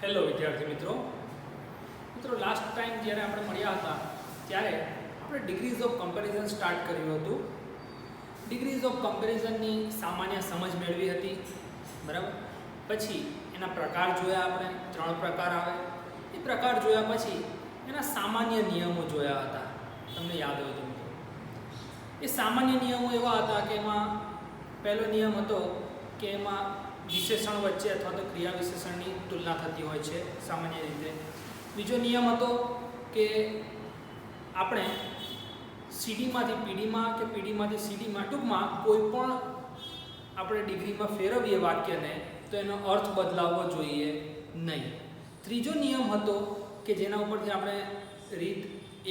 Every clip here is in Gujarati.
હેલો વિદ્યાર્થી મિત્રો લાસ્ટ ટાઈમ જ્યારે આપણે મળ્યા હતા ત્યારે આપણે ડિગ્રીઝ ઓફ કમ્પેરિઝન સ્ટાર્ટ કર્યું હતું. ડિગ્રીઝ ઓફ કમ્પેરિઝનની સામાન્ય સમજ મેળવી હતી, બરાબર. પછી એના પ્રકાર જોયા, આપણે 3 પ્રકાર આવે. એ પ્રકાર જોયા પછી એના સામાન્ય નિયમો જોયા હતા. તમને યાદ હોય તો મિત્રો, એ સામાન્ય નિયમો એવા હતા કે એમાં પહેલો નિયમ હતો કે એમાં વિશેષણ વચ્ચે અથવા તો ક્રિયા વિશેષણની તુલના થતી હોય છે સામાન્ય રીતે. બીજો નિયમ હતો કે આપણે સીડીમાંથી પીડીમાં કે પીડીમાંથી સીડીમાં, ટૂંકમાં કોઈ પણ આપણે ડિગ્રીમાં ફેરવીએ વાક્યને તો એનો અર્થ બદલાવવો જોઈએ નહીં. ત્રીજો નિયમ હતો કે જેના ઉપરથી આપણે રીત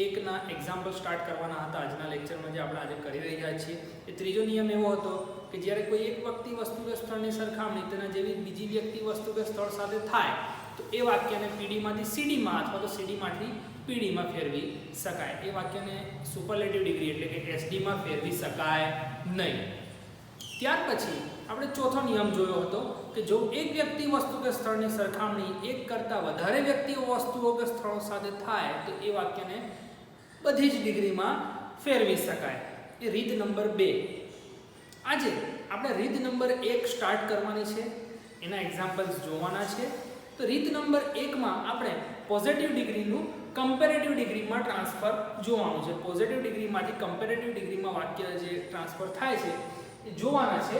1ના એક્ઝામ્પલ સ્ટાર્ટ કરવાના હતા આજના લેક્ચરમાં, જે આપણે આજે કરી રહ્યા છીએ. એ ત્રીજો નિયમ એવો હતો કે જ્યારે કોઈ એક વ્યક્તિ વસ્તુ કે સ્થળની સરખામણી તેના જેવી બીજી વ્યક્તિ વસ્તુ કે સ્થળ સાથે થાય તો એ વાક્યને પીડીમાંથી સીડીમાં અથવા તો સીડીમાંથી પીડીમાં ફેરવી શકાય. એ વાક્યને સુપરલેટિવ ડિગ્રી એટલે કે એસડીમાં ફેરવી શકાય નહીં. ત્યાર પછી આપણે ચોથો નિયમ જોયો હતો કે જો એક વ્યક્તિ વસ્તુ કે સ્થળની સરખામણી એક કરતાં વધારે વ્યક્તિઓ વસ્તુઓ કે સ્થળો સાથે થાય તો એ વાક્યને બધી જ ડિગ્રીમાં ફેરવી શકાય. એ રીત નંબર 2. આજે આપણે રીત નંબર 1 સ્ટાર્ટ કરવાની છે, એના એક્ઝામ્પલ્સ જોવાના છે. તો રીત નંબર 1માં આપણે પોઝિટિવ ડિગ્રીનું કમ્પેરેટિવ ડિગ્રીમાં ટ્રાન્સફર જોવાનું છે. પોઝિટિવ ડિગ્રીમાંથી કમ્પેરેટિવ ડિગ્રીમાં વાક્ય જે ટ્રાન્સફર થાય છે એ જોવાના છે.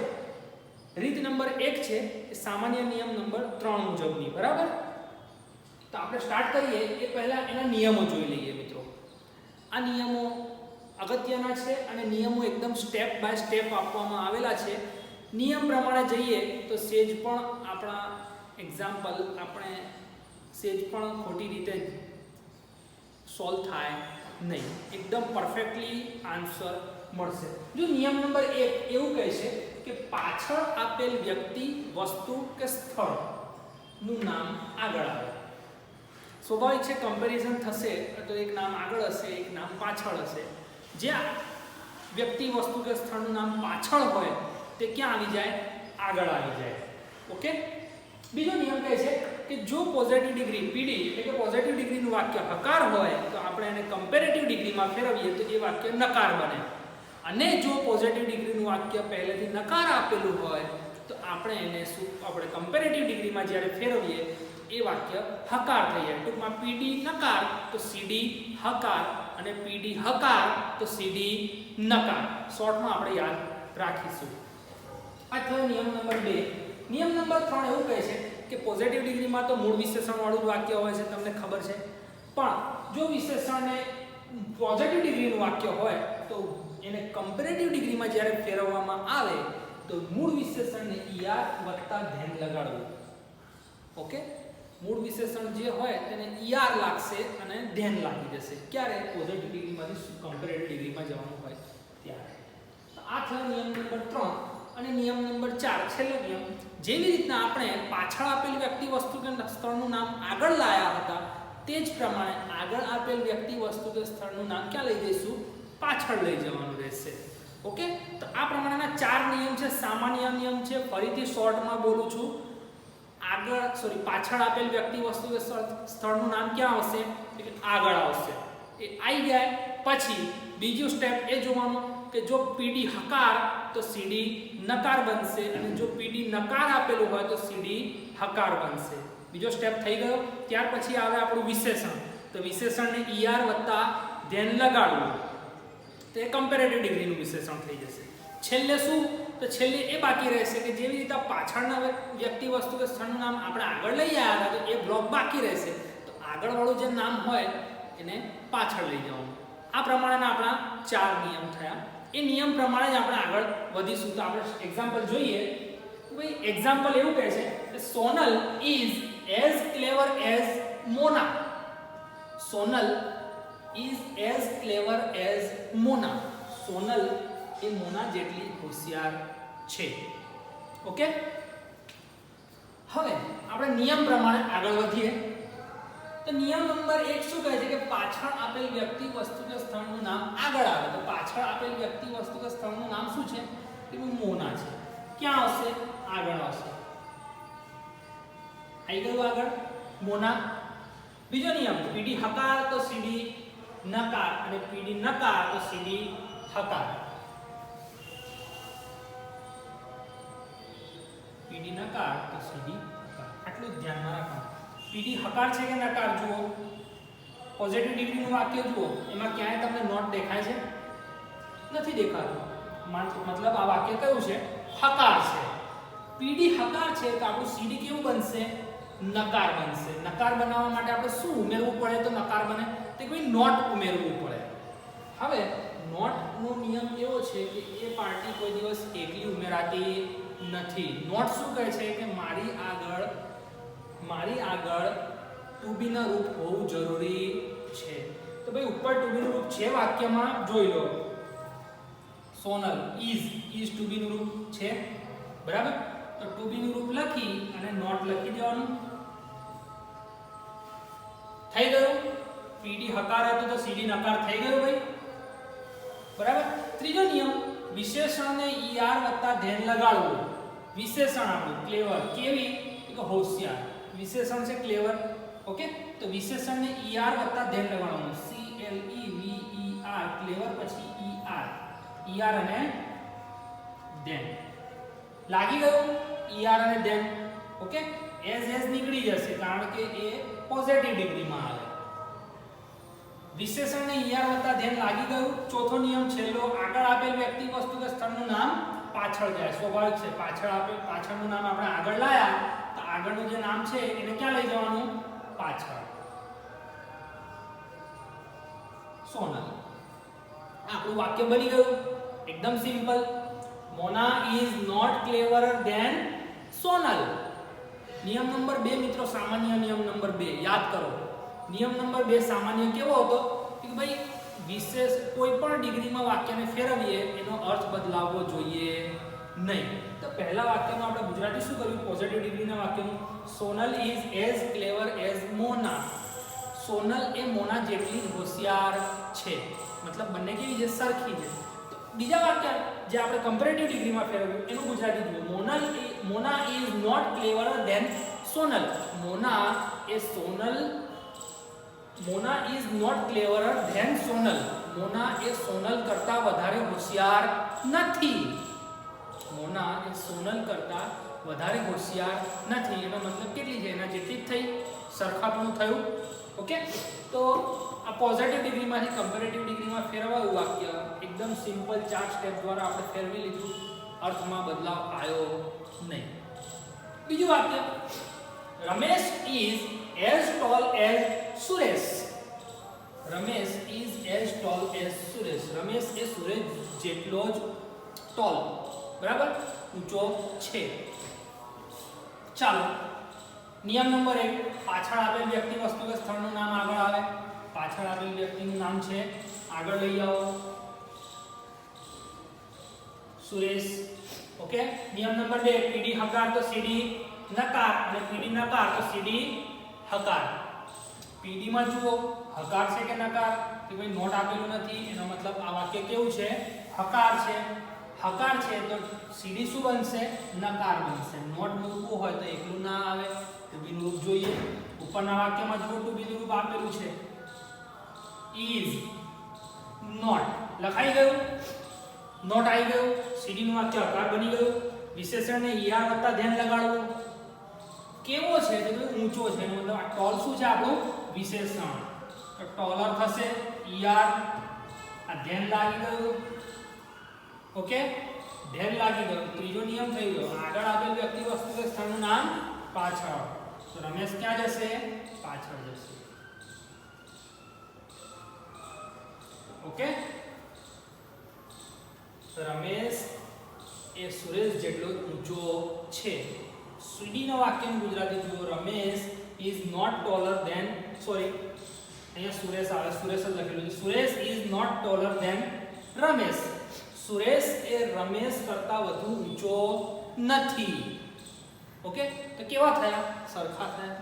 રીત નંબર 1 છે એ સામાન્ય નિયમ નંબર 3 મુજબની, બરાબર. તો આપણે સ્ટાર્ટ કરીએ એ પહેલા એના નિયમો જોઈ લઈએ મિત્રો. આ નિયમો અગત્યના છે અને નિયમો એકદમ સ્ટેપ બાય સ્ટેપ આપવામાં આવેલા છે. નિયમ પ્રમાણે જઈએ તો સેજ પણ આપણા એક્ઝામ્પલ આપણે સેજ પણ ખોટી રીતે સોલ્વ થાય નહીં, એકદમ પરફેક્ટલી આન્સર મળશે. જો નિયમ નંબર 1 એવું કહે છે કે પાછળ આપેલ વ્યક્તિ, વસ્તુ કે સ્થળનું નામ આગળ આવે. સ્વાભાવિક છે, કમ્પેરિઝન થશે તો એક નામ આગળ હશે, એક નામ પાછળ હશે. જ્યાં વ્યક્તિ, વસ્તુ કે સ્થળનું નામ પાછળ હોય તે ક્યાં આવી જાય? આગળ આવી જાય. ઓકે. બીજો નિયમ કહે છે કે જો પોઝિટિવ ડિગ્રી પીડી એટલે કે પોઝિટિવ ડિગ્રીનું વાક્ય હકાર હોય તો આપણે એને કમ્પેરેટિવ ડિગ્રીમાં ફેરવીએ તો એ વાક્ય નકાર બને. અને જો પોઝિટિવ ડિગ્રીનું વાક્ય પહેલેથી નકાર આપેલું હોય તો આપણે એને આપણે કમ્પેરેટિવ ડિગ્રીમાં જ્યારે ફેરવીએ એ વાક્ય હકાર થઈ જાય. ટૂંકમાં પીડી નકાર તો સીડી હકાર અને પીડી હકાર તો સીડી નકાર. શોર્ટમાં આપણે યાદ રાખીશું. આ થયો નિયમ નંબર 2. નિયમ નંબર 3 એવું કહે છે કે પોઝિટિવ ડિગ્રીમાં તો મૂળ વિશેષણ વાળું વાક્ય હોય છે, તમને ખબર છે. પણ જો વિશેષણને પોઝિટિવ ડિગ્રીનું વાક્ય હોય તો એને કમ્પેરેટિવ ડિગ્રીમાં જ્યારે ફેરવવામાં આવે તો મૂળ વિશેષણને ઈઆર વત્તા ધ્યાન લગાડવું. ઓકે. મૂળ વિશેષણ જે હોય તેને ઈઆર લાગશે અને ધ્યાન લાગી જશે. ક્યારે? પોઝિટિવ ડિગ્રીમાંથી કમ્પેરેટિવ ડિગ્રીમાં જવાનું હોય ત્યારે. તો આ થયો નિયમ નંબર 3. અને નિયમ નંબર 4 છેલ્લો નિયમ. જેવી રીતના આપણે પાછળ આપેલ વ્યક્તિ, વસ્તુ કે સ્થળનું નામ આગળ લાયા હતા તે જ પ્રમાણે આગળ આપેલ વ્યક્તિ, વસ્તુ કે સ્થળનું નામ ક્યાં લઈ જઈશું? પાછળ લઈ જવાનું રહેશે. ઓકે. તો આ પ્રમાણેના 4 નિયમ છે, સામાન્ય નિયમ છે. ફરીથી શોર્ટમાં બોલું છું. પાછળ આપેલ વ્યક્તિ, વસ્તુ કે સ્થળનું નામ ક્યાં આવશે? એટલે આગળ આવશે. એ આવી જાય પછી બીજું સ્ટેપ એ જોવાનું કે જો પીડી હકાર તો સીડી નકાર બનશે અને જો પીડી નકાર આપેલું હોય તો સીડી હકાર બનશે. બીજો સ્ટેપ થઈ ગયો. ત્યાર પછી આવે આપણું વિશેષણ. તો વિશેષણને ઈઆર વત્તા ધ્યાન લગાડવું તો એ કમ્પેરેટિવ ડિગ્રીનું વિશેષણ થઈ જશે. છેલ્લે શું? તો છેલ્લે એ બાકી રહેશે કે જેવી રીતે પાછળના વ્યક્તિ, વસ્તુ કે સ્થળનું નામ આપણે આગળ લઈ આવ્યા હતા તો એ બ્લોક બાકી રહેશે. તો આગળવાળું જે નામ હોય એને પાછળ લઈ જવાનું. આ પ્રમાણેના આપણા 4 નિયમ થયા. એ નિયમ પ્રમાણે જ આપણે આગળ વધીશું. તો આપણે એક્ઝામ્પલ જોઈએ. ભાઈ એક્ઝામ્પલ એવું કહે છે કે Sonal is as clever as Mona. Sonal is as clever as Mona. Sonal એ મોના જેટલી હોશિયાર છે. ઓકે. હવે આપણે નિયમ પ્રમાણે આગળ વધીએ. તો નિયમ નંબર 1 શું કહે છે કે પાછળ આપેલ વ્યક્તિ, વસ્તુ કે સ્થળનું નામ આગળ આવે. તો પાછળ આપેલ વ્યક્તિ, વસ્તુ કે સ્થળનું નામ શું છે? એ મોના છે. ક્યાં આવશે? આગળ આવશે. આવી ગયું આગળ. મોના. બીજો નિયમ પીડી હકાર તો સીડી નકાર અને પીડી નકાર તો સીડી હકાર. પીડી નકાર તો સીડી હકાર. આટલું જ ધ્યાનમાં રાખવાનું. પીડી હકાર છે કે નકાર જુઓ. પોઝિટિવ ડિગ્રીનું વાક્ય જુઓ, એમાં ક્યાંય તમને નોટ દેખાય છે? નથી દેખાતું. મતલબ આ વાક્ય કયું છે? હકાર છે. પીડી હકાર છે તો આપણું સીડી કેવું બનશે? નકાર બનશે. નકાર બનાવવા માટે આપણે શું ઉમેરવું પડે તો નકાર બને? તે કોઈ નોટ ઉમેરવું પડે. હવે નોટનો નિયમ એવો છે કે એ પાર્ટી કોઈ દિવસ એકલી ઉમેરાતી નથી. નોટ શું કહે છે કે મારી આગળ ટુ બી ના રૂપ હોવું જરૂરી છે. તો ભાઈ ઉપર ટુ બી નું રૂપ છે વાક્યમાં, જોઈ લો. સોનલ ઇઝ ટુ બી નું રૂપ છે, બરાબર? તો ટુ બી નું રૂપ લખી અને નોટ લખી દેવાનું. થઈ ગયું. પીડી હકાર હતું તો સીડી નકાર થઈ ગયું ભાઈ, બરાબર? ત્રીજો નિયમ વિશેષણને ઈઆર વત્તા ધ્યાન લગાડવું. વિશેષણ આપણું ક્લેવર, કેવી કે હોશિયાર. વિશેષણ છે ક્લેવર, ઓકે? તો વિશેષણને ઈઆર વત્તા ધ્યાન લગાડવાનું. CLEVER ક્લેવર પછી ઈઆર અને ધ્યાન લાગી ગયું. ઈઆર અને ધ્યાન, ઓકે? એઝ નીકળી જશે કારણ કે એ પોઝિટિવ ડિગ્રીમાં આવે. વિશેષણને ઈઆર વત્તા ધ્યાન લાગી ગયું. ચોથો નિયમ છેલ્લો, આગળ આપેલ વ્યક્તિ વસ્તુ કે સ્થળનું નામ પાછળ જાય. સ્વાભાવિક છે, પાછળનું નામ આપણે આગળ લાયા તો આગળનું જે નામ છે એને ક્યાં લઈ જવાનું? પાછળ. સોનલ. આપણું વાક્ય બની ગયું એકદમ simple. Mona is not cleverer than Sonal. નિયમ નંબર 2 મિત્રો, સામાન્ય નિયમ નંબર 2 યાદ કરો. નિયમ નંબર 2 સામાન્ય કેવો હતો કે ભાઈ વિશેષ કોઈ પણ ડિગ્રીમાં વાક્યને ફેરવીએ એનો અર્થ બદલાવવો જોઈએ નહીં. તો પહેલા વાક્યમાં આપણે ગુજરાતી શું કર્યું? પોઝિટિવ ડિગ્રીના વાક્યનું Sonal is as clever as Mona. Sonal એ મોના જેટલી જ હોશિયાર છે. મતલબ બંને કેવી છે? સરખી છે. તો બીજા વાક્ય જે આપણે કમ્પેરેટિવ ડિગ્રીમાં ફેરવ્યું એનું ગુજરાતી જુઓ. Mona is not cleverer than Sonal. Mona is not cleverer than Sonal. Mona એ સોનલ કરતા વધારે હોશિયાર નથી. મોના એ સોનલ કરતા વધારે હોશિયાર નથી. એનો મતલબ કેટલી છે? એના જેટલી જ થઈ, સરખાપણું થયું, ઓકે? તો આ પોઝિટિવ ડિગ્રીમાંથી કમ્પેરેટિવ ડિગ્રીમાં ફેરવાયું વાક્ય એકદમ સિમ્પલ 4 સ્ટેપ દ્વારા આપણે ફેરવી લીધું. અર્થમાં બદલાવ આવ્યો નહીં. બીજું વાક્ય, Ramesh is as tall as Suresh. Ramesh is as tall as Suresh. Ramesh એ સુરેશ જેટલો જ ટોલ, બરાબર, ઊંચો છે. ચાલો નિયમ નંબર 1, પાછળ આપેલ વ્યક્તિ વસ્તુ કે સ્થળનું નામ આગળ આવે. પાછળ આપેલ વ્યક્તિનું નામ છે, આગળ લઈ આવો. સુરેશ, ઓકે? નિયમ નંબર 2, પીડી હકાર તો સીડી નકાર અને પીડી નકાર તો સીડી હકાર. પીડી માં જુઓ હકાર છે કે નકાર? કે ભાઈ નોટ આપેલું નથી, એનો મતલબ આ વાક્ય કેવું છે? હકાર છે. હકાર છે તો સીડી શું બનશે? નકાર બનશે. નોટ મૂકવું હોય તો એકલું ના આવે, ટુ બી નું રૂપ જોઈએ. ઉપરના વાક્યમાં જુઓ ટુ બી નું રૂપ આપેલું છે, ઇઝ નોટ. લખાઈ ગયું, નોટ આવી ગયું. સીડી નું વાક્ય હકાર બની ગયું. વિશેષણને ઈઆર વત્તા ધ્યાન લગાડવું. કેવો છે? તો ઊંચો છે. એનો મતલબ આ ટોલ શું છે? આપણું વિશેષણ. તો ટોલર થશે ઈઆર. આ ધ્યાન લાગી ગયું, ઓકે? ધ્યાન લાગી ગયું. ત્રીજો નિયમ થઈ ગયો. આગળ આપેલ વ્યક્તિ વસ્તુ કે સ્થળનું નામ પાછળ. તો રમેશ ક્યાં જશે? પાછળ જશે, ઓકે? તો રમેશ એ સુરેશ જેટલો ઊંચો છે. સીડી નો વાક્યનું ગુજરાતી જુઓ. Ramesh is not taller than, sorry અહીંયા સુરેશ આવે, સુરેશ જ લખેલું છે. Suresh is not taller than Ramesh. Suresh એ રમેશ કરતા વધુ ઊંચો નથી, ઓકે? તો કેવા થયા? સરખા થયા.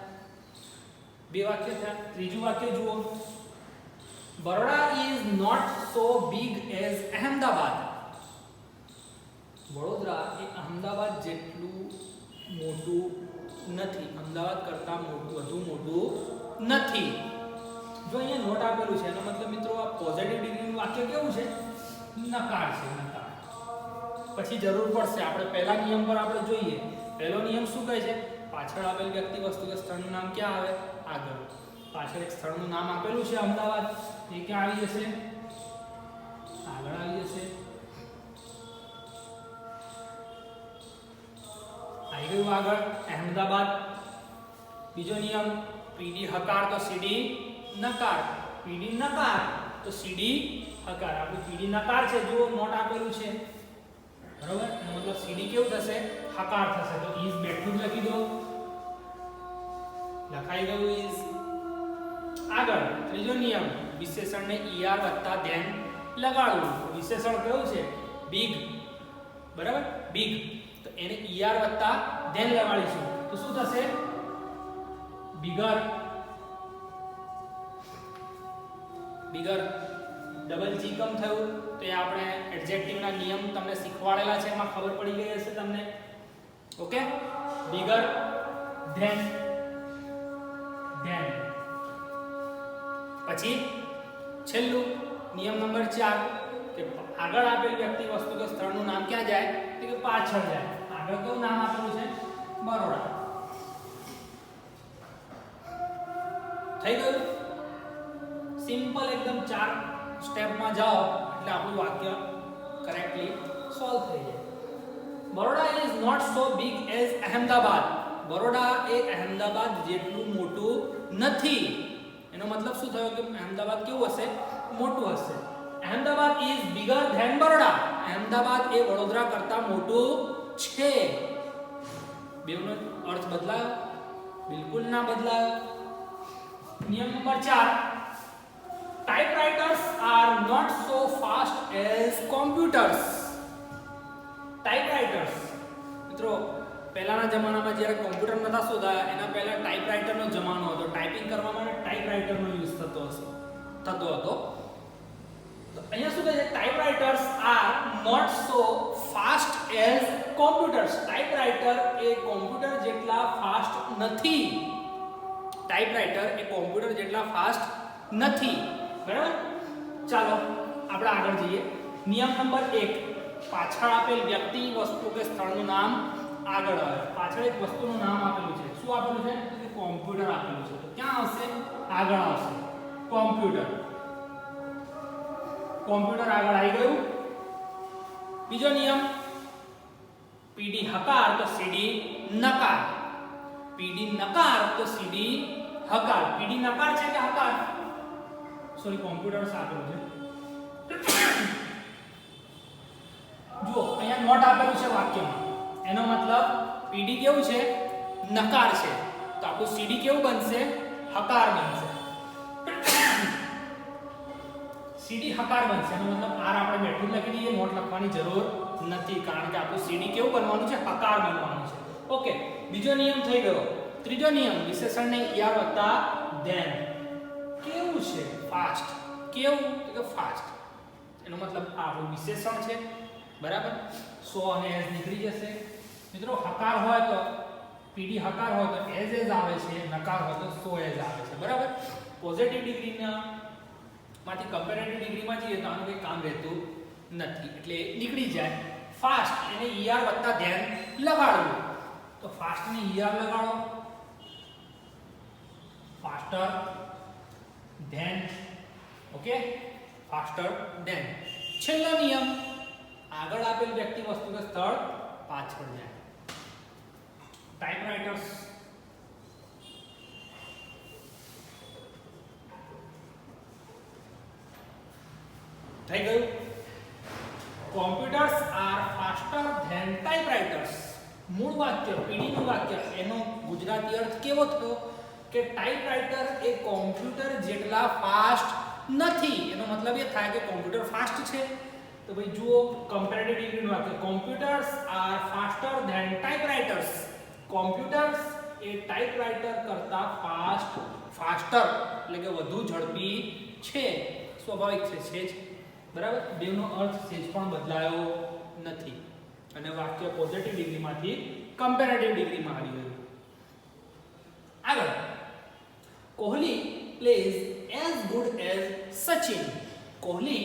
બે વાક્ય થયા. ત્રીજું વાક્ય જુઓ. Baroda is not so big as Ahmedabad. Vadodara એ અહેમદાબાદ જેટલું મોટું નથી. અમદાવાદ કરતાં વધુ મોટું નથી. જો અહીંયા નોટ આપેલું છે એનો મતલબ મિત્રો આ પોઝિટિવ ડિગ્રીનું વાક્ય કેવું છે? નકાર છે, નકાર. પછી જરૂર પડશે આપણે પહેલા નિયમ પર આપણે જોઈએ. પહેલો નિયમ શું કહે છે? પાછળ આપેલ વ્યક્તિ વસ્તુ કે સ્થળનું નામ ક્યાં આવે? આગળ. પાછળ એક સ્થળનું નામ આપેલું છે અમદાવાદ, એ ક્યાં આવી જશે? આગળ આવી જશે. આવી ગયું આગળ અહેમદાબાદ. બીજો નિયમ પીડી હકાર તો સીડી નકાર. પીડી નકાર તો સીડી હકાર. આપણું પીડી નકાર છે, જો નોટ આપેલું છે બરોબર, મતલબ સીડી કેવું થશે? હકાર થશે. તો ઇઝ બેઠું લખી દો, લખાઈ ગયું ઇઝ. આગળ ત્રીજો નિયમ વિશેષણને ઈઆર વત્તા ધેન લગાડવું. વિશેષણ કેવું છે? બિગ, બરાબર, બિગ. તો એને ઈઆર વત્તા ધેન લગાડીશું તો શું થશે? બિગર. બિગર ડબલ જી કમ થયું તો એ આપણે એડજેક્ટિવના નિયમ તમને શીખવાડેલા છે, એમાં ખબર પડી ગઈ હશે તમને. Okay, bigger than than. પછી છેલ્લું નિયમ નંબર 4 કે આગળ આપેલ વ્યક્તિ વસ્તુ કે સ્થળનું નામ ક્યાં જાય? તો કે પાછળ જાય. આગળ કયું નામ આપેલું છે? બરોડા. થઈ ગયું. સિમ્પલ એકદમ 4 સ્ટેપમાં જાઓ એટલે આપણું વાક્ય કરેક્ટલી સોલ્વ થઈ જાય. Baroda is not so big as Ahmedabad. Baroda એ અહેમદાબાદ જેટલું મોટું નથી. એનો મતલબ શું થયો કે અહેમદાબાદ કેવું હશે? મોટું હશે. Ahmedabad is bigger than Baroda. Ahmedabad એ વડોદરા કરતાં મોટું છે. બેવનો અર્થ બદલાયો? બિલકુલ ના બદલાયો. નિયમ number 4 typewriters are not so fast as computers. typewriters મિત્રો પહેલાના જમાનામાં જ્યારે કોમ્પ્યુટર નતા શોધાયા એના પહેલા ટાઈપરાઇટરનો જમાનો હતો. ટાઈપિંગ કરવા માટે ટાઈપરાઇટરનો યુઝ થતો હતો. તો અહીંયા શું કહે છે? Typewriters are not so fast as computers. Typewriter એ કોમ્પ્યુટર જેટલા ફાસ્ટ નથી. ટાઈપરાઇટર એ કોમ્પ્યુટર જેટલા ફાસ્ટ નથી. બરાબર. ચાલો આપણે આગળ જઈએ. નિયમ નંબર 1 પાછળ આપેલ વ્યક્તિ વસ્તુ કે સ્થળનું નામ આગળ આવે. પાછળ એક વસ્તુનું નામ આપેલું છે. શું આપેલું છે? કે કોમ્પ્યુટર આપેલું છે. તો ક્યાં આવશે? આગળ આવશે. કોમ્પ્યુટર. કોમ્પ્યુટર આગળ આવી ગયું. બીજો નિયમ પીડી હકાર તો સીડી નકાર. પીડી નકાર તો સીડી હકાર. પીડી નકાર છે કે હકાર? સોરી, કોમ્પ્યુટર આપેલું છે. જુઓ અહીંયા નોટ આપેલું છે વાક્યમાં. એનો મતલબ પીડી કેવું છે? નકાર છે. તો આપણું સીડી કેવું બનશે? હકાર બનશે. સીડી હકાર બનશે. એનો મતલબ આર આપણે બેઠું લખી દઈએ, નોટ લખવાની જરૂર નથી કારણ કે આપણું સીડી કેવું બનવાનું છે? હકાર બનવાનું છે. ઓકે, બીજો નિયમ થઈ ગયો. ત્રીજો નિયમ વિશેષણને ઈઆર વત્તા ધેન. કેવું છે? ફાસ્ટ. કેવું? તો ફાસ્ટ. એનો મતલબ આ આપણું વિશેષણ છે. બરાબર. સો અને એઝ નીકળી જશે. મિત્રો હકાર હોય તો પીડી હકાર હોય તો એઝ આવે છે, નકાર હોય તો સો એઝ આવે છે. બરાબર. પોઝિટિવ ડિગ્રીના માંથી કમ્પેરેટિવ ડિગ્રીમાં જઈએ તો આનું કંઈ કામ રહેતું નથી એટલે નીકળી જાય. ફાસ્ટ એને ઈઆર વત્તા ધેન લગાડવું. તો ફાસ્ટ ને ઈઆર લગાડો. Faster than. Okay, faster than. છેલ્લો નિયમ આગળ આપેલ વ્યક્તિ વસ્તુ કે સ્થળ પાછળ જાય. ટાઈપરાઇટર્સ થઈ ગયું. Computers are faster than typewriters. મૂળ વાક્ય પીડીનું વાક્ય એનો ગુજરાતી અર્થ કેવો થયો કે ટાઈપરાઇટર એ કોમ્પ્યુટર જેટલા ફાસ્ટ નથી. એનો મતલબ એ થાય કે કોમ્પ્યુટર ફાસ્ટ છે. તો ભાઈ જુઓ કમ્પેરેટિવ ડિગ્રીનું વાક્ય computers are faster than typewriters. Computers એ ટાઈપરાઇટર કરતા ફાસ્ટર એટલે કે વધુ ઝડપી છે. સ્વાભાવિક છે જ. બરાબર. બેનો અર્થ સેજ પણ બદલાયો નથી અને વાક્ય પોઝિટિવ ડિગ્રીમાંથી કમ્પેરેટિવ ડિગ્રીમાં આવી ગયું. આગળ, Kohli plays as good as Sachin. Kohli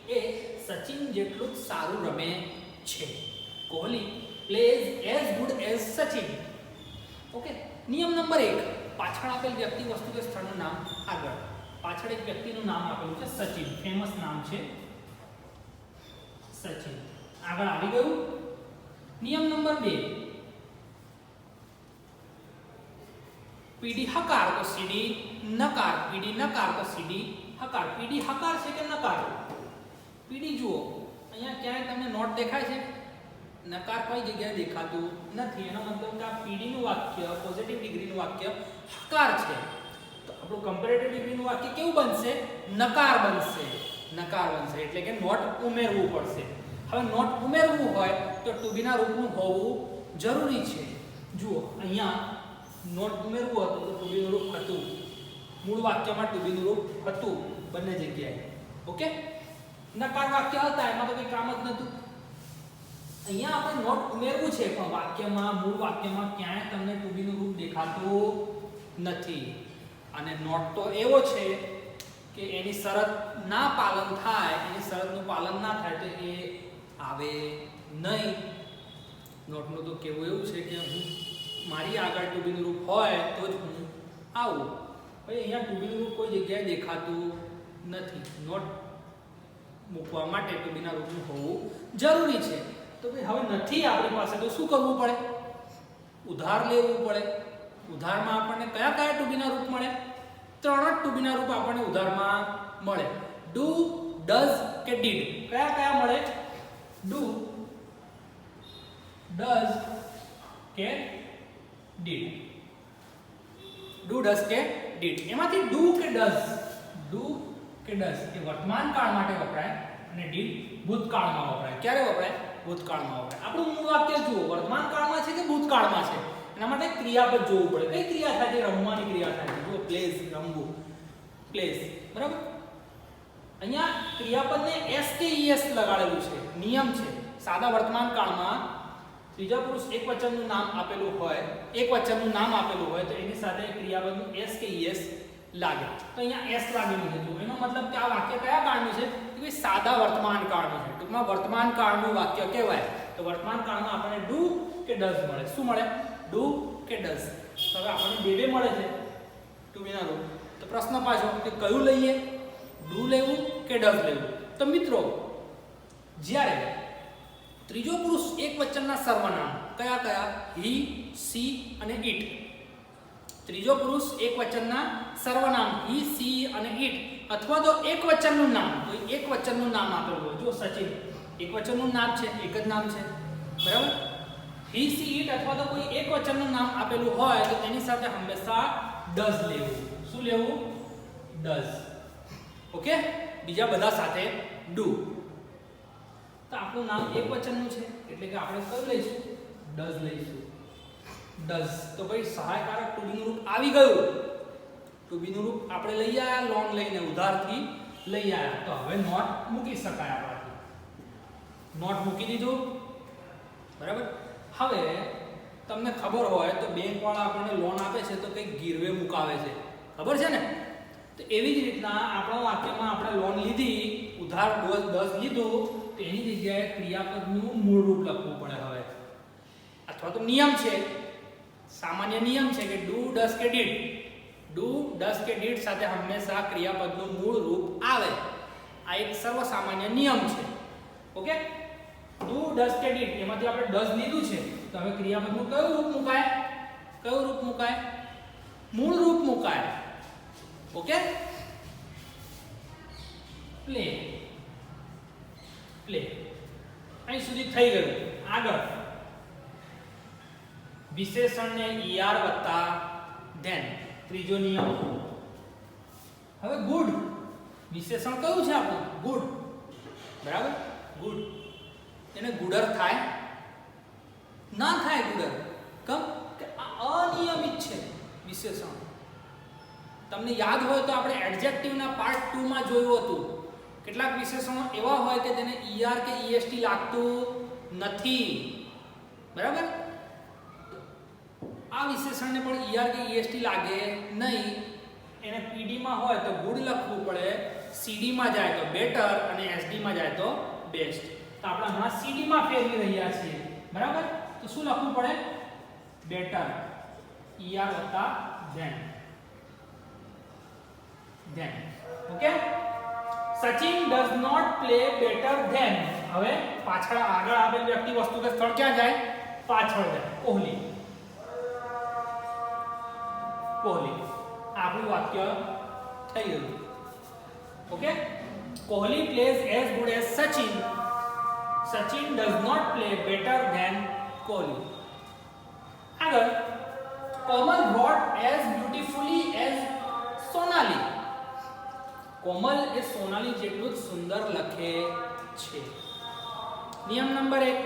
એ સચિન જેટલું જ સારું રમે છે. Kohli plays as good as Sachin. Okay. નિયમ નંબર 1, પાછળ આપેલ વ્યક્તિ, વસ્તુ કે સ્થળનું નામ. આગળ પાછળ એક વ્યક્તિનું નામ આપેલું છે સચિન, ફેમસ નામ છે સચિન. આગળ આવી ગયું. નિયમ નંબર 2, પીડી હકાર તો સીડી નકાર. પીડી નકાર તો સીડી હકાર. પીડી હકાર છે કે નકાર? પીડી જુઓ, અહીંયા ક્યાંય તમને નોટ દેખાય છે? નકાર કઈ જગ્યાએ દેખાતું નથી. એનો મતલબ કે આ પીડી નું વાક્ય પોઝિટિવ ડિગ્રીનું વાક્ય હકાર છે. તો આપણું કમ્પેરેટિવ ડિગ્રીનું વાક્ય કેવું બનશે? નકાર બનશે. નકાર બનશે એટલે કે નોટ ઉમેરવું પડશે. હવે નોટ ઉમેરવું હોય તો ટુ બી ના રૂપનું હોવું જરૂરી છે. જુઓ, અહીંયા નોટ ઉમેરવું હતું તો ટુ બી નું રૂપ હતું. મૂળ વાક્યમાં ટુ બી નું રૂપ હતું બંને જગ્યાએ. ઓકે. નકાર વાક્ય હતા, એમાં તો કંઈ કામ જ નહોતું. અહીંયા આપણે નોટ ઉમેરવું છે પણ વાક્યમાં, મૂળ વાક્યમાં ક્યાંય તમને ટુ બી નું રૂપ દેખાતું નથી. અને નોટ તો એવો છે કે એની શરત ના પાલન થાય, એની શરતનું પાલન ના થાય તો એ આવે નહીં. નોટનું તો કેવું એવું છે કે હું મારી આગળ ટુ બી નું રૂપ હોય તો જ હું આવું. ભાઈ અહીંયા ટુ બી નું રૂપ કોઈ જગ્યાએ દેખાતું નથી. નોટ મૂકવા માટે ટુ બી ના રૂપનું હોવું જરૂરી છે. તો ભાઈ હવે નથી આપણી પાસે તો શું કરવું પડે? ઉધાર લેવું પડે. ઉધારમાં આપણને કયા કયા ટુ બી ના રૂપ મળે? 3 જ ટુ બી ના રૂપ આપણને ઉધારમાં મળે. ડુ, ડઝ કે ડીડ. કયા કયા મળે? ડુ, ડઝ કે ડીડ. ડુ, ડઝ કે ડીડ. એમાંથી ડુ કે ડઝ, ડુ કે ડઝ એ વર્તમાન કાળ માટે વપરાય અને ડીડ ભૂતકાળમાં વપરાય. ક્યારે વપરાય? ભૂતકાળમાં વપરાય. આપણું મૂળ વાક્ય જુઓ, વર્તમાન કાળમાં છે કે ભૂતકાળમાં છે? એના માટે ક્રિયાપદ જોવું પડે. કઈ ક્રિયા થાય છે? રમવાની ક્રિયા થાય છે. જુઓ, પ્લેઝ, રમવું, પ્લેઝ. બરાબર. અહીંયા ક્રિયાપદને એસ કે ઈએસ લગાડેલું છે. નિયમ છે, સાદા વર્તમાન કાળમાં ત્રીજા પુરુષ એકવચનનું નામ આપેલું હોય, એકવચનનું નામ આપેલું હોય તો એની સાથે ક્રિયાપદનું એસ કે ઈએસ લાગે. તો અહીંયા એસ લાગેલું છે. એનો મતલબ કે આ વાક્ય કયા કાળનું છે? કે સાદા વર્તમાન કાળનું છે. ટૂંકમાં વર્તમાન કાળનું વાક્ય કહેવાય. તો વર્તમાન કાળમાં આપણને ડુ કે ડઝ મળે. શું મળે? ડુ કે ડઝ. તો હવે આપણને બે મળે છે ટુ બી ના રૂપ. તો પ્રશ્ન પાછો કે કયું લઈએ? ડુ લેવું કે ડઝ લેવું? તો મિત્રો, જ્યારે ત્રીજો પુરુષ એકવચનના સર્વનામ કયા કયા? હી, સી અને ઇટ. ત્રીજો પુરુષ એકવચનના સર્વનામ હી, સી અને ઇટ અથવા તો એકવચનનું નામ, કોઈ એકવચનનું નામ આપેલું હોય. જો સચિન એકવચનનું નામ છે, એક જ નામ છે. બરાબર. હી, સી, ઇટ અથવા તો કોઈ એકવચનનું નામ આપેલું હોય તો તેની સાથે હંમેશા ડઝ લેવું. શું લેવું? ડઝ. ઓકે. બીજા બધા સાથે ડુ. તો આપણું નામ એકવચનનું છે એટલે કે આપણે કયું લઈશું? ડઝ લઈશું. ડઝ. તો ભાઈ સહાયકારક ટુ બી નું રૂપ આવી ગયું. ટુ બી નું રૂપ આપણે લઈ આયા, લોન લઈને ઉધારથી લઈ આયા. તો હવે નોટ મૂકી શકાય આપણાથી. નોટ મૂકી દીધું. બરાબર. હવે તમને ખબર હોય તો બેંક વાળા આપણને લોન આપે છે તો કંઈક ગીરવે મુકાવે છે. ખબર છે ને? તો એવી જ રીતના આપણા વાક્યમાં આપણે લોન લીધી, ઉધાર 10 લીધું, તો એની જગ્યાએ ક્રિયાપદનું મૂળ રૂપ લખવું પડે હવે. અથવા તો નિયમ છે, સામાન્ય નિયમ છે કે ડુ, ડઝ કે ડીડ. ડુ, ડઝ કે ડીડ સાથે હંમેશા ક્રિયાપદનું મૂળ રૂપ આવે. આ એક સર્વસામાન્ય નિયમ છે. ઓકે. ડુ, ડઝ કે ડીડ એમાંથી આપણે ડઝ લીધું છે તો હવે ક્રિયાપદનું કયું રૂપ મુકાય? કયું રૂપ મુકાય? મૂળ રૂપ મુકાય. ઓકે. પ્લે. પ્લે. અહીં સુધી થઈ ગયું. આગળ વિશેષણને ઈઆર વત્તા ધેન. ત્રીજો નિયમ. હવે ગુડ. વિશેષણ કયું છે આપણું? ગુડ. બરાબર. ગુડ. એને ગુડર થાય? ના થાય ગુડર. કેમ? કે આ અનિયમિત છે વિશેષણ. તમને યાદ હોય તો આપણે એડજેક્ટિવના પાર્ટ 2 માં જોયું હતું. કેટલાક વિશેષણો એવા હોય કે તેને ઈઆર કે ઈએસટી લાગતું નથી. બરાબર. આ વિશેષણને પણ ER કે EST લાગે નહીં. એને PD માં હોય તો ગુડ લખવું પડે, CD માં જાય તો બેટર અને SD માં જાય તો બેસ્ટ. તો આપણે હમણાં CD માં ફેરવી રહ્યા છીએ, બરાબર? તો શું લખવું પડે? બેટર, ER વત્તા then. Okay? Sachin does not play better than. હવે પાછળ આગળ આપેલ વ્યક્તિ વસ્તુ કે સ્થળ ક્યાં જાય? પાછળ જાય. કોહલી. આપણું વાક્ય થઈ ગયું. Okay? Kohli plays as good as Sachin. Sachin does not play better than Kohli. આગળ, Komal wrote as beautifully as Sonali. કોમલ એ સોનાલી જેટલું જ સુંદર લખે છે. નિયમ નંબર 1,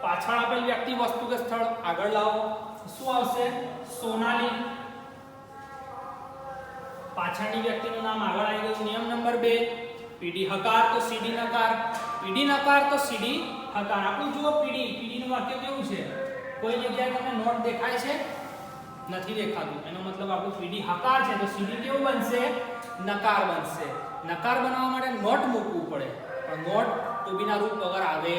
પાછળ આપેલ વ્યક્તિ વસ્તુ કે સ્થળ આગળ લાવો. શું આવશે? સોનાલી. પાછળની વ્યક્તિનું નામ આગળ આવી ગયું. નિયમ નંબર 2, PD હકાર તો CD નકાર, PD નકાર તો CD હકાર. આપણું જુઓ PD નું વાક્ય કેવું છે? કોઈ જગ્યાએ તમને નોટ દેખાય છે? નથી દેખાતું. એનો મતલબ આપણું PD હકાર છે તો CD કેવું બનશે? નકાર બનશે. નકાર બનાવવા માટે નોટ મૂકવું પડે, પણ નોટ ટુ બી ના રૂપ વગર આવે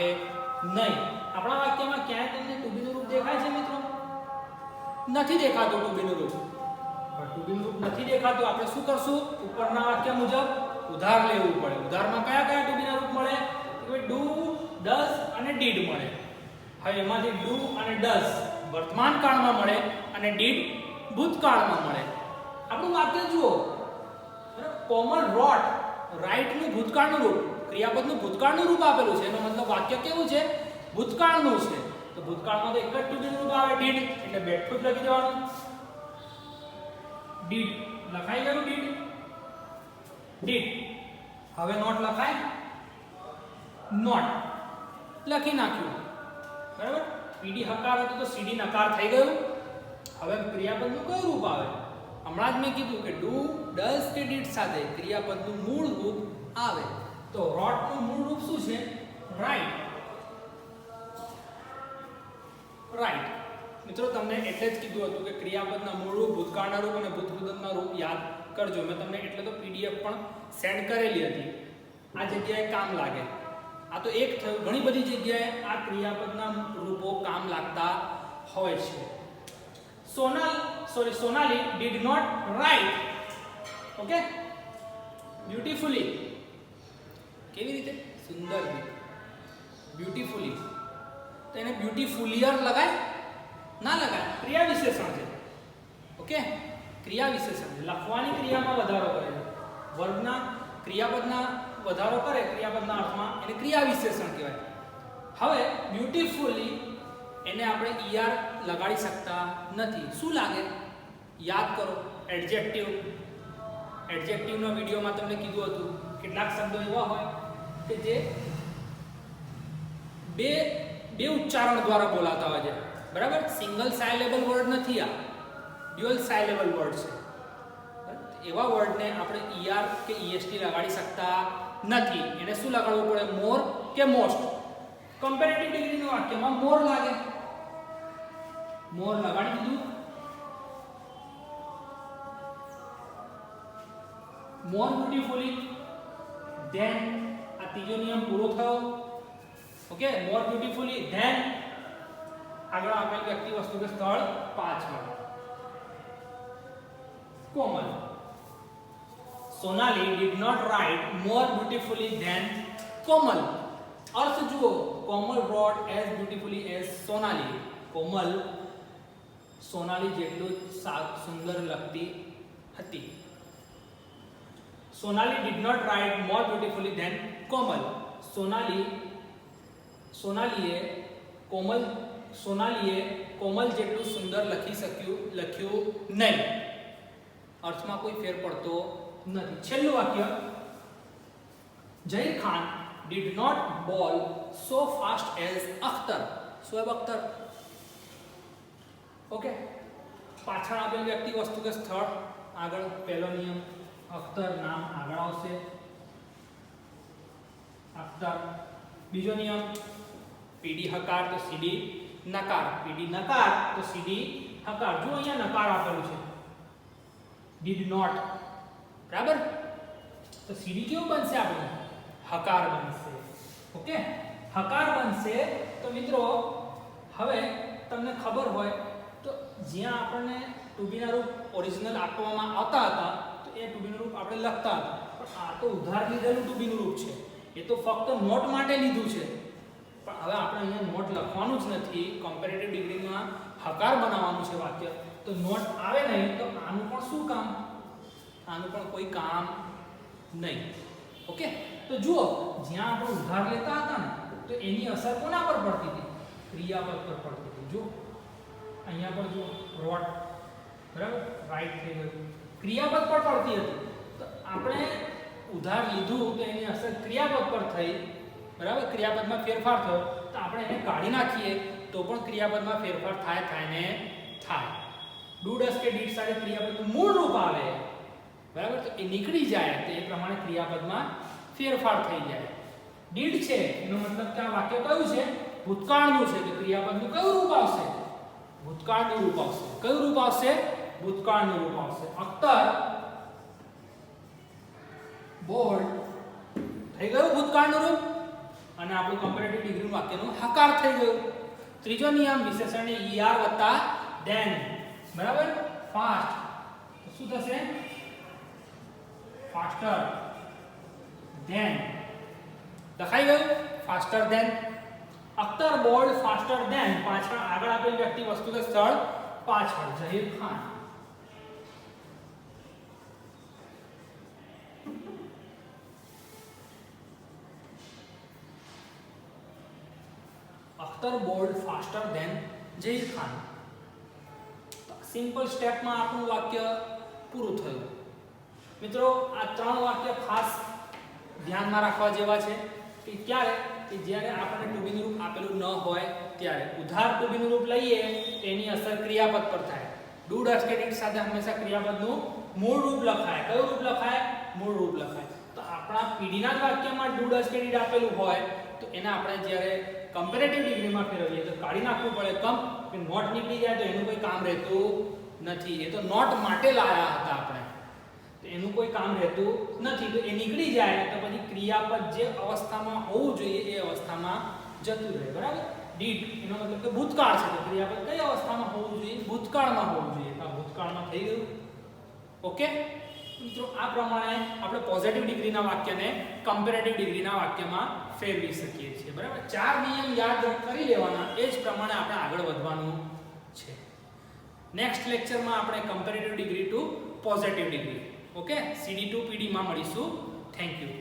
નહીં. આપણા વાક્યમાં ક્યાંય તમને ટુ બી નું રૂપ દેખાય છે મિત્રો? નથી દેખાતું ટુ બી નું રૂપ. પણ ટુ બી નું રૂપ નથી દેખાતું, આપણે શું કરશું? ઉપરના વાક્ય મુજબ ઉધાર લેવું પડે. ઉધારમાં કયા કયા ટુ બી ના રૂપ મળે? કે ડુ, ડઝ અને ડીડ મળે. હવે એમાંથી ડુ અને ડઝ વર્તમાન કાળમાં મળે અને ડીડ ભૂતકાળમાં મળે. આપણું વાક્ય જુઓ, કોમલ રોટ, રાઈટ નું ભૂતકાળનું રૂપ, ક્રિયાપદનું ભૂતકાળનું રૂપ આપેલું છે. એનો મતલબ વાક્ય કેવું છે? ભૂતકાળનું છે. તો ભૂતકાળમાં તો એક જ ટુ બી નું રૂપ આવે, ડીડ, એટલે બેઠું જ લખી દેવાનું. ડીડ લખાઈ ગયું. ડીડ. હવે નોટ લખાય? નોટ લખી નાખ્યું, બરાબર? PD હકાર હતું તો CD નકાર થઈ ગયું. હવે ક્રિયાપદનું કયું રૂપ આવે? હમણાં જ મેં કીધું કે ડુ, ડઝ કે ડીડ સાથે ક્રિયાપદનું મૂળ રૂપ આવે. તો રોટ નું મૂળ રૂપ શું છે? રાઈટ. મિત્રો તમને એટલે જ કીધું હતું કે ક્રિયાપદના મૂળ રૂપ, ભૂતકાળના રૂપ અને ભૂતપૂર્વના રૂપ યાદ કરજો. મેં તમને એટલે તો PDF પણ સેન્ડ કરેલી હતી. આ જગ્યાએ કામ લાગે. આ તો એક થયું, ઘણી બધી જગ્યાએ આ ક્રિયાપદના રૂપો કામ લાગતા હોય છે. Sonali did not write, okay, beautifully. કેવી રીતે? સુંદર રીતે. beautifully. તો એને beautifulier લગાય? ના લગાય. ક્રિયા વિશેષણ છે. ઓકે? ક્રિયા વિશેષણ છે. લખવાની ક્રિયામાં વધારો કરે છે. વર્બના ક્રિયાપદના વધારો કરે ક્રિયાપદના અર્થમાં, એને ક્રિયા વિશેષણ કહેવાય. હવે beautifully એને આપણે ER લગાડી શકતા નથી. શું લાગે? યાદ કરો, એડજેક્ટિવ. એડજેક્ટિવનો વિડીયોમાં તમને કીધું હતું કેટલાક શબ્દો એવા હોય કે જે બે ઉચ્ચારણ દ્વારા બોલાતા હોય છે, બરાબર? સિંગલ સાયલેબલ વર્ડ નથી, આ ડ્યુઅલ સાયલેબલ વર્ડ છે. એવા વર્ડને આપણે ER કે EST લગાડી શકતા નથી. એને શું લગાડવું પડે? મોર કે મોસ્ટ. કમ્પેરેટિવ ડિગ્રીના વાક્યમાં મોર લાગે. મોર લગાડી દીધું. મોર બ્યુટીફુલી ધેન. આ ત્રીજો નિયમ પૂરો થયો. ઓકે? મોર બ્યુટીફુલી ધેન. આગળ આપેલ વ્યક્તિ, વસ્તુ કે સ્થળ પાછળ. કોમલ. Sonali did not write more beautifully than Komal. Earth जुओ, Komal wrote as beautifully as Sonali. कोमल સોનાલી જેટલું સુંદર લખતી હતી. Sonali did not write more beautifully than Komal. સોનાલીએ કોમલ જેટલું સુંદર લખ્યું નહીં. અર્થમાં કોઈ ફેર પડતો નથી. છેલ્લું વાક્ય, Zaheer Khan did not bowl so fast as Akhtar. Shoaib Akhtar. Okay? પાછળ આપેલ વ્યક્તિ, વસ્તુ કે સ્થળ આગળ. પહેલો નિયમ, અખ્તર નામ આગળ આવશે. અખ્તર. બીજો નિયમ, PD હકાર તો CD નકાર. PD નકાર તો CD હકાર. જો અહીંયા નકાર આપેલું છે, did not, બરાબર. તો સીડી કેવું બનશે આપણું? હકાર બનશે. ઓકે, હકાર બનશે. તો મિત્રો હવે તમને ખબર હોય તો જ્યાં આપણને ટુ બી ના રૂપ ઓરિજિનલ આપવામાં આવતા હતા તો એ ટુ બી નું રૂપ આપણે લખતા હતા, પણ આ તો ઉધાર લીધેલું ટુ બી નું રૂપ છે. એ તો ફક્ત નોટ માટે લીધું છે, પણ હવે આપણે અહીંયા નોટ લખવાનું જ નથી. કમ્પેરેટિવ ડિગ્રીમાં હકાર બનાવવાનું છે વાક્ય, તો નોટ આવે નહીં તો આનું પણ શું કામ? આનું પણ કોઈ કામ નહીં. ઓકે, તો જુઓ જ્યાં આપણે ઉધાર લેતા હતા ને તો એની અસર કોના પર પડતી હતી? ક્રિયાપદ પર પડતી હતી. જો અહીંયા પર જો રોટ, બરાબર, રાઈટ થઈ ગયું, ક્રિયાપદ પર પડતી હતી. તો આપણે ઉધાર લીધું તો એની અસર ક્રિયાપદ પર થઈ, બરાબર. ક્રિયાપદમાં ફેરફાર થયો તો આપણે એને કાઢી નાખીએ તો પણ ક્રિયાપદમાં ફેરફાર થાય ને થાય. ડુ ડસ કે ડીડ સાથે ક્રિયાપદનું મૂળ રૂપ આવે, બરાબર, તો એ નીકળી જાય તો એ પ્રમાણે ક્રિયાપદમાં ફેરફાર થઈ જાય. ડીડ છે એનો મતલબ કે આ વાક્ય કયું છે? ભૂતકાળનું છે. તો ક્રિયાપદનું કયું રૂપ આવશે? ભૂતકાળનું રૂપ આવશે. કયું રૂપ આવશે? ભૂતકાળનું રૂપ આવશે. અખ્તર બોર્ડ થઈ ગયું ભૂતકાળનું રૂપ, અને આપણું કમ્પેરેટિવ ડિગ્રીનું વાક્યનું હકાર થઈ ગયું. ત્રીજો નિયમ વિશેષણને er વત્તા then, બરાબર, ફાસ્ટ. તો શું થશે? faster than. લખાઈ ગયું faster than. Akhtar board faster than, પાછળ આગળ આપેલ વ્યક્તિ વસ્તુ કે સ્થળ પાછળ, Zaheer Khan. Akhtar board faster than Zaheer Khan. Simple સ્ટેપમાં આપણું વાક્ય પૂરું થયું. મિત્રો આ ત્રણ વાક્ય ખાસ ધ્યાનમાં રાખવા જેવા છે કે ક્યારે? કે જ્યારે આપણને ટુ બી નું રૂપ આપેલું ન હોય ત્યારે. ઉધાર ટુ બી નું રૂપ લઈએ તેની અસર ક્રિયાપદ પર થાય. ડુ ડસ કે ડીડ સાથે હંમેશા ક્રિયાપદનું મૂળ રૂપ લખાય. કયું રૂપ લખાય? મૂળ રૂપ લખાય. તો આપણા પીડીના જ વાક્યમાં ડુ ડસ કે ડીડ આપેલું હોય તો એને આપણે જ્યારે કમ્પેરેટિવ ડિગ્રીમાં ફેરવીએ તો કાઢી નાખવું પડે. કમ કે નોટ નીકળી જાય તો એનું કોઈ કામ રહેતું નથી. એ તો નોટ માટે લાયા હતા આપણે, તો એનું કોઈ કામ રહેતું નથી. તો એ નીકળી જાય તો પછી ક્રિયાપદ જે અવસ્થામાં હોવું જોઈએ એ અવસ્થામાં જતું રહે, બરાબર. ડીડ એનો મતલબ કે ભૂતકાળ છે, તો ક્રિયાપદ કઈ અવસ્થામાં હોવું જોઈએ? ભૂતકાળમાં હોવું જોઈએ. તો ભૂતકાળમાં થઈ ગયું. ઓકે મિત્રો, આ પ્રમાણે આપણે પોઝિટિવ ડિગ્રીના વાક્યને કમ્પેરેટિવ ડિગ્રીના વાક્યમાં ફેરવી શકીએ છીએ, બરાબર. 4 નિયમ યાદ કરી લેવાના, એ જ પ્રમાણે આપણે આગળ વધવાનું છે. નેક્સ્ટ લેક્ચરમાં આપણે comparative degree to positive degree, okay, CD2 PD માં મળીશું. Thank you.